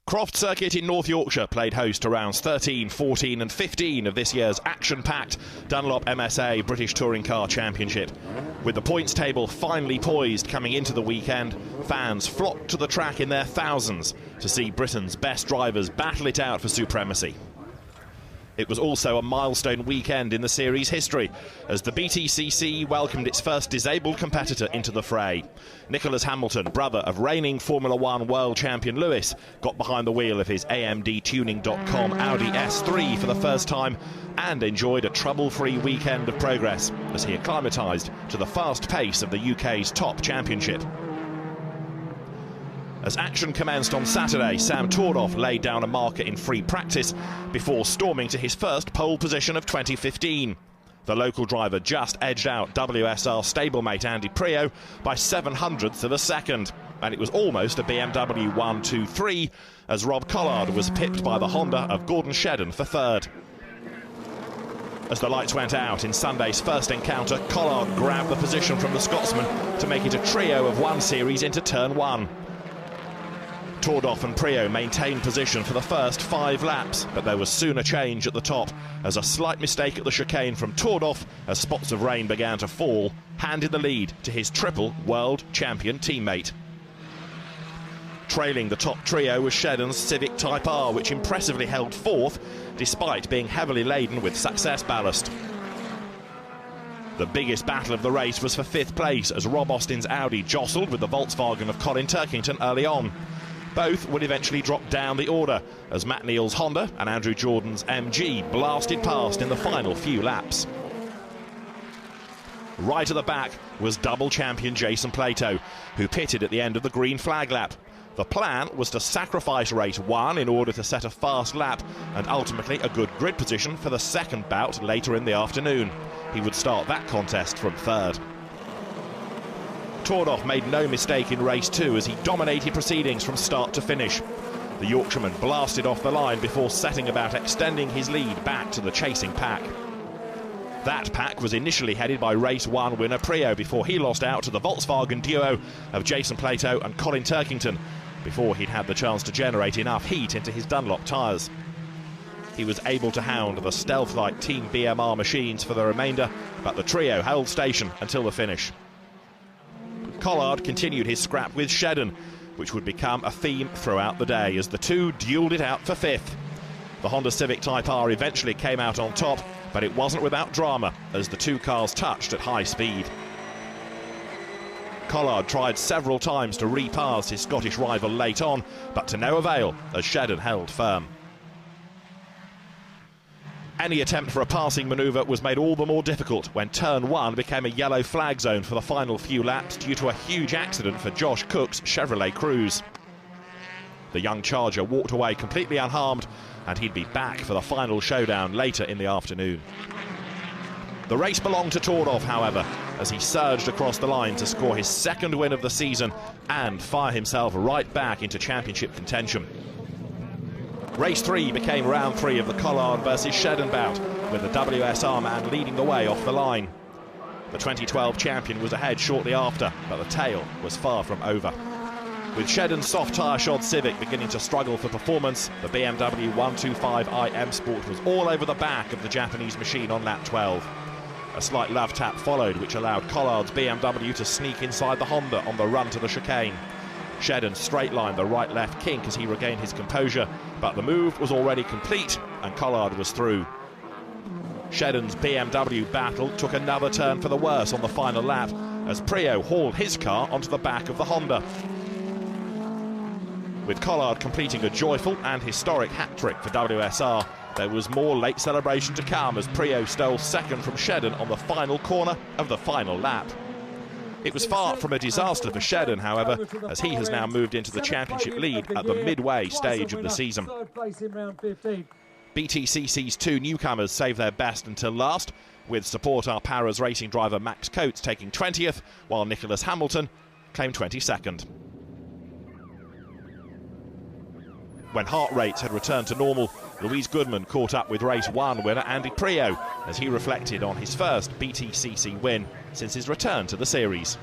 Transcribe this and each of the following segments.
Croft Circuit in North Yorkshire played host to rounds 13, 14 and 15 of this year's action-packed Dunlop MSA British Touring Car Championship. With the points table finally poised coming into the weekend, fans flocked to the track in their thousands to see Britain's best drivers battle it out for supremacy. It was also a milestone weekend in the series' history as the Btcc welcomed its first disabled competitor into the fray. Nicholas Hamilton, brother of reigning Formula One world champion Lewis, got behind the wheel of his AMDtuning.com Audi S3 for the first time and enjoyed a trouble-free weekend of progress as he acclimatised to the fast pace of the UK's top championship. As action commenced on Saturday, Sam Tordoff laid down a marker in free practice before storming to his first pole position of 2015. The local driver just edged out WSR stablemate Andy Priaulx by 7/100ths of a second, and it was almost a BMW 1-2-3 as Rob Collard was pipped by the Honda of Gordon Shedden for third. As the lights went out in Sunday's first encounter, Collard grabbed the position from the Scotsman to make it a trio of one series into turn one. Tordoff and Priaulx maintained position for the first 5 laps, but there was soon a change at the top as a slight mistake at the chicane from Tordoff, as spots of rain began to fall, handed the lead to his triple world champion teammate. Trailing the top trio was Shedden's Civic Type R, which impressively held fourth despite being heavily laden with success ballast. The biggest battle of the race was for 5th place as Rob Austin's Audi jostled with the Volkswagen of Colin Turkington early on. Both would eventually drop down the order as Matt Neal's Honda and Andrew Jordan's MG blasted past in the final few laps. Right at the back was double champion Jason Plato, who pitted at the end of the green flag lap. The plan was to sacrifice race 1 in order to set a fast lap and ultimately a good grid position for the second bout later in the afternoon. He would start that contest from third. Tordoff made no mistake in race 2 as he dominated proceedings from start to finish. The Yorkshireman blasted off the line before setting about extending his lead back to the chasing pack. That pack was initially headed by race 1 winner Priaulx before he lost out to the Volkswagen duo of Jason Plato and Colin Turkington before he'd had the chance to generate enough heat into his Dunlop tyres. He was able to hound the stealth-like Team BMR machines for the remainder, but the trio held station until the finish. Collard continued his scrap with Shedden, which would become a theme throughout the day as the two duelled it out for 5th. The Honda Civic Type R eventually came out on top, but it wasn't without drama as the two cars touched at high speed. Collard tried several times to repass his Scottish rival late on, but to no avail as Shedden held firm. Any attempt for a passing manoeuvre was made all the more difficult when turn 1 became a yellow flag zone for the final few laps due to a huge accident for Josh Cook's Chevrolet Cruze. The young charger walked away completely unharmed and he'd be back for the final showdown later in the afternoon. The race belonged to Tordoff, however, as he surged across the line to score his second win of the season and fire himself right back into championship contention. Race 3 became round 3 of the Collard versus Shedden bout, with the WSR man leading the way off the line. The 2012 champion was ahead shortly after, but the tale was far from over. With Shedden's soft tyre-shod Civic beginning to struggle for performance, the BMW 125i M Sport was all over the back of the Japanese machine on lap 12. A slight love tap followed, which allowed Collard's BMW to sneak inside the Honda on the run to the chicane. Shedden straight-lined the right-left kink as he regained his composure, but the move was already complete and Collard was through. Shedden's BMW battle took another turn for the worse on the final lap as Priaulx hauled his car onto the back of the Honda. With Collard completing a joyful and historic hat-trick for WSR, there was more late celebration to come as Priaulx stole second from Shedden on the final corner of the final lap. It was far from a disaster for Shedden, however, as he has now moved into the championship lead at the midway stage of the season. Btcc's 2 newcomers saved their best until last, with Support Our Paras racing driver Max Coates taking 20th, while Nicholas Hamilton claimed 22nd. When heart rates had returned to normal, Louise Goodman caught up with race 1 winner Andy Priaulx as he reflected on his first Btcc win since his return to the series.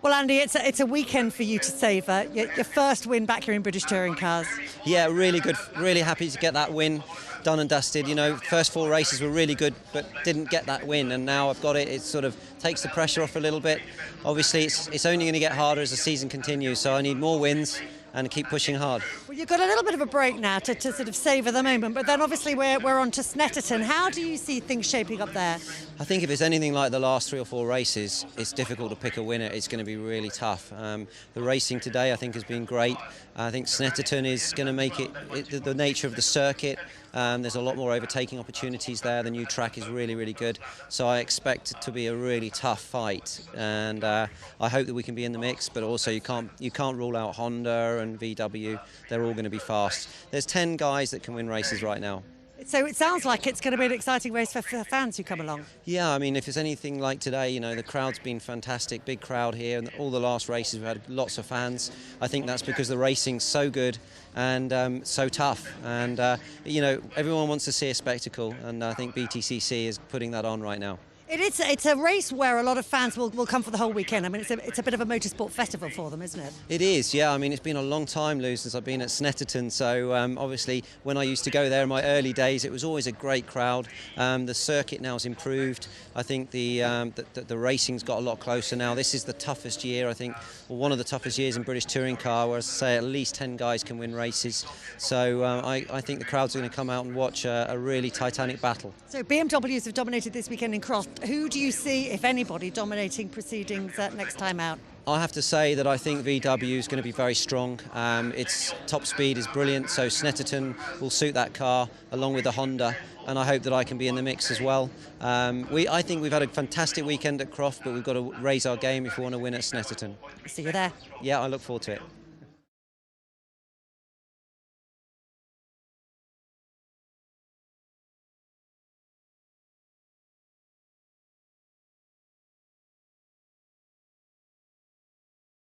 Well, Andy, it's a weekend for you to savour. Your first win back here in British touring cars. Yeah, really good. Really happy to get that win done and dusted. You know, first 4 races were really good, but didn't get that win. And now I've got it. It sort of takes the pressure off a little bit. Obviously, it's only going to get harder as the season continues. So I need more wins and keep pushing hard. Well, you've got a little bit of a break now to sort of savour the moment, but then obviously we're on to Snetterton. How do you see things shaping up there? I think if it's anything like the last 3 or 4 races, it's difficult to pick a winner. It's going to be really tough. The racing today, I think, has been great. I think Snetterton is going to make it the nature of the circuit. There's a lot more overtaking opportunities there. The new track is really, really good. So I expect it to be a really tough fight. And I hope that we can be in the mix, but also you can't rule out Honda and VW. They're all going to be fast. There's 10 guys that can win races right now. So it sounds like it's going to be an exciting race for fans who come along. Yeah, I mean, if it's anything like today, you know, the crowd's been fantastic, big crowd here, and all the last races we've had lots of fans. I think that's because the racing's so good and so tough, and you know, everyone wants to see a spectacle, and I think Btcc is putting that on right now. It's a race where a lot of fans will come for the whole weekend. I mean, it's a bit of a motorsport festival for them, isn't it? It is, yeah. I mean, it's been a long time, Lou, since I've been at Snetterton. So obviously, when I used to go there in my early days, it was always a great crowd. The circuit now has improved. I think the racing's got a lot closer now. This is the toughest year, I think, or one of the toughest years in British touring car, where, as I say, at least 10 guys can win races. So I think the crowd's going to come out and watch a really titanic battle. So BMWs have dominated this weekend in Croft. Who do you see, if anybody, dominating proceedings next time out? I have to say that I think VW is going to be very strong. Its top speed is brilliant, so Snetterton will suit that car along with the Honda, and I hope that I can be in the mix as well. I think we've had a fantastic weekend at Croft, but we've got to raise our game if we want to win at Snetterton. See you there. Yeah, I look forward to it.